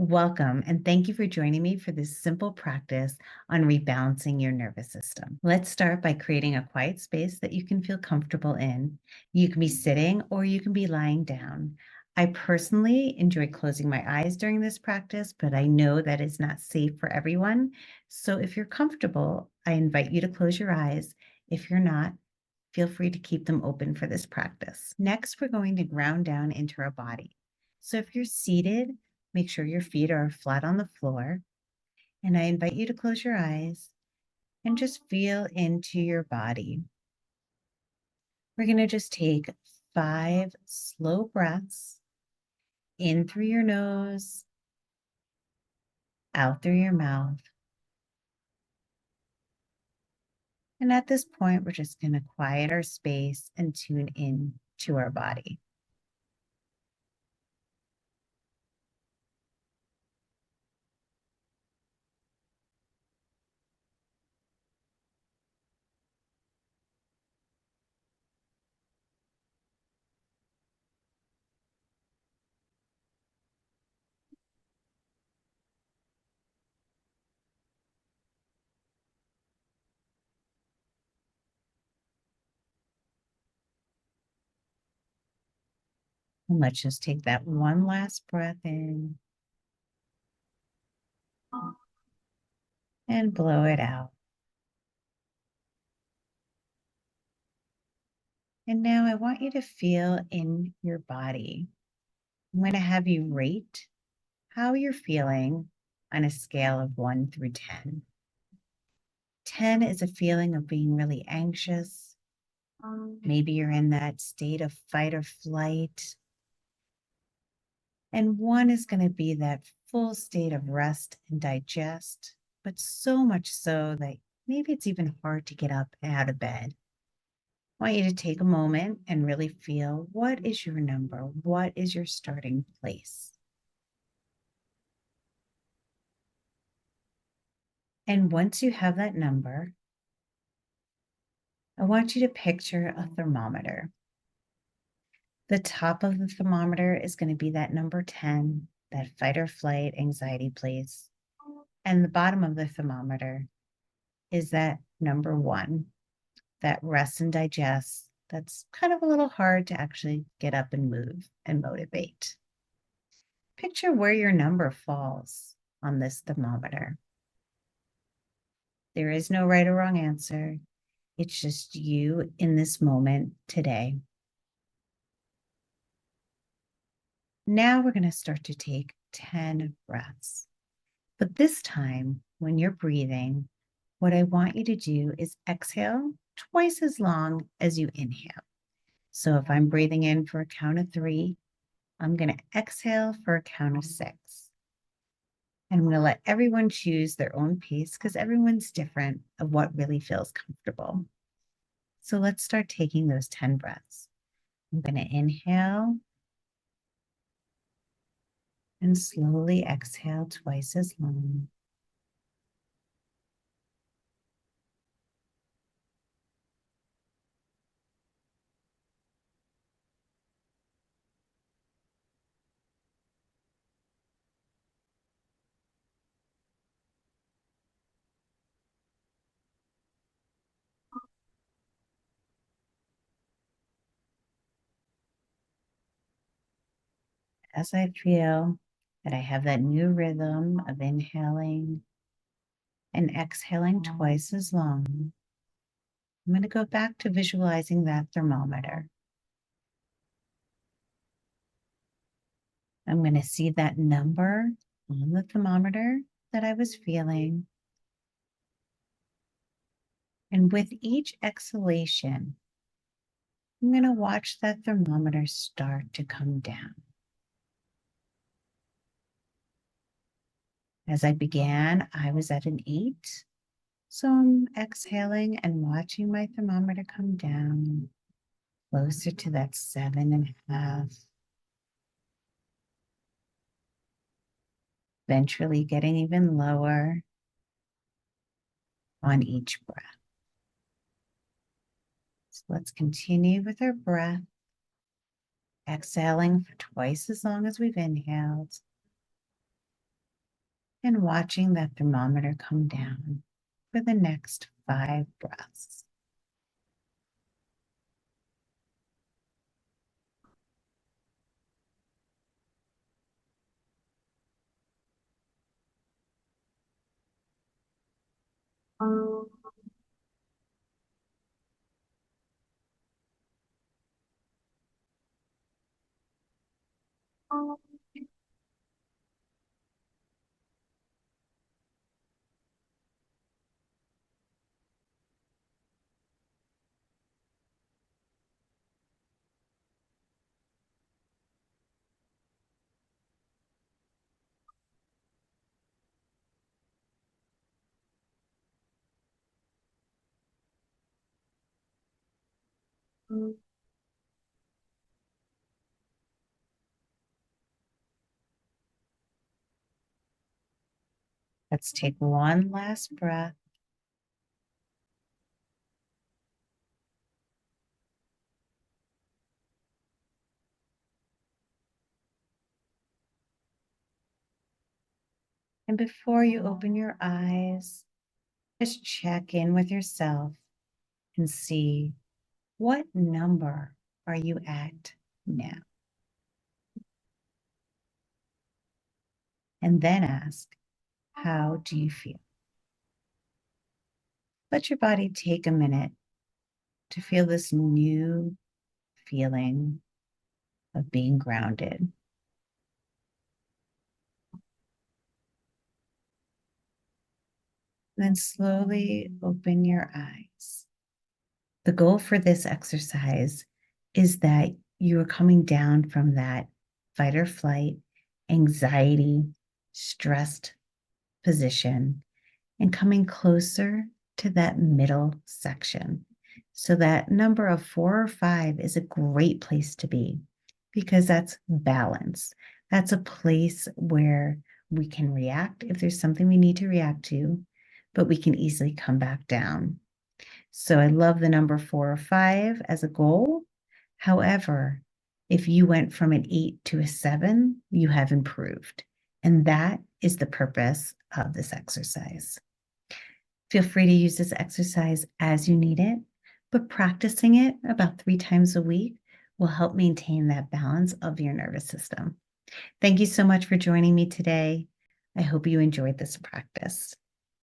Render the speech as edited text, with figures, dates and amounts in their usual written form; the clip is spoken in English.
Welcome, and thank you for joining me for this simple practice on rebalancing your nervous system. Let's start by creating a quiet space that you can feel comfortable in. You can be sitting or you can be lying down. I personally enjoy closing my eyes during this practice, but I know that it's not safe for everyone. So if you're comfortable, I invite you to close your eyes. If you're not, feel free to keep them open for this practice. Next, we're going to ground down into our body. So if you're seated, make sure your feet are flat on the floor. And I invite you to close your eyes and just feel into your body. We're going to just take 5 slow breaths in through your nose, out through your mouth. And at this point, we're just going to quiet our space and tune in to our body. And let's just take that one last breath in and blow it out. And now I want you to feel in your body. I'm going to have you rate how you're feeling on a scale of 1 through 10. 10 is a feeling of being really anxious. Maybe you're in that state of fight or flight. And 1 is going to be that full state of rest and digest, but so much so that maybe it's even hard to get up out of bed. I want you to take a moment and really feel, what is your number? What is your starting place? And once you have that number, I want you to picture a thermometer. The top of the thermometer is going to be that number 10, that fight or flight anxiety place. And the bottom of the thermometer is that number 1, that rest and digest. That's kind of a little hard to actually get up and move and motivate. Picture where your number falls on this thermometer. There is no right or wrong answer. It's just you in this moment today. Now we're going to start to take 10 breaths. But this time, when you're breathing, what I want you to do is exhale twice as long as you inhale. So if I'm breathing in for a count of 3, I'm going to exhale for a count of 6. And I'm going to let everyone choose their own pace because everyone's different of what really feels comfortable. So let's start taking those 10 breaths. I'm going to inhale and slowly exhale twice as long. As I feel that I have that new rhythm of inhaling and exhaling twice as long, I'm going to go back to visualizing that thermometer. I'm going to see that number on the thermometer that I was feeling. And with each exhalation, I'm going to watch that thermometer start to come down. As I began, I was at an 8. So I'm exhaling and watching my thermometer come down closer to that 7.5. Eventually getting even lower on each breath. So let's continue with our breath, exhaling for twice as long as we've inhaled. and watching that thermometer come down for the next 5 breaths. Let's take one last breath. And before you open your eyes, just check in with yourself and see, what number are you at now? And then ask, how do you feel? Let your body take a minute to feel this new feeling of being grounded. Then slowly open your eyes. The goal for this exercise is that you are coming down from that fight or flight, anxiety, stressed position, and coming closer to that middle section. So that number of 4 or 5 is a great place to be because that's balance. That's a place where we can react if there's something we need to react to, but we can easily come back down. So I love the number 4 or 5 as a goal. However, if you went from an 8 to a 7, you have improved. And that is the purpose of this exercise. Feel free to use this exercise as you need it, but practicing it about 3 times a week will help maintain that balance of your nervous system. Thank you so much for joining me today. I hope you enjoyed this practice.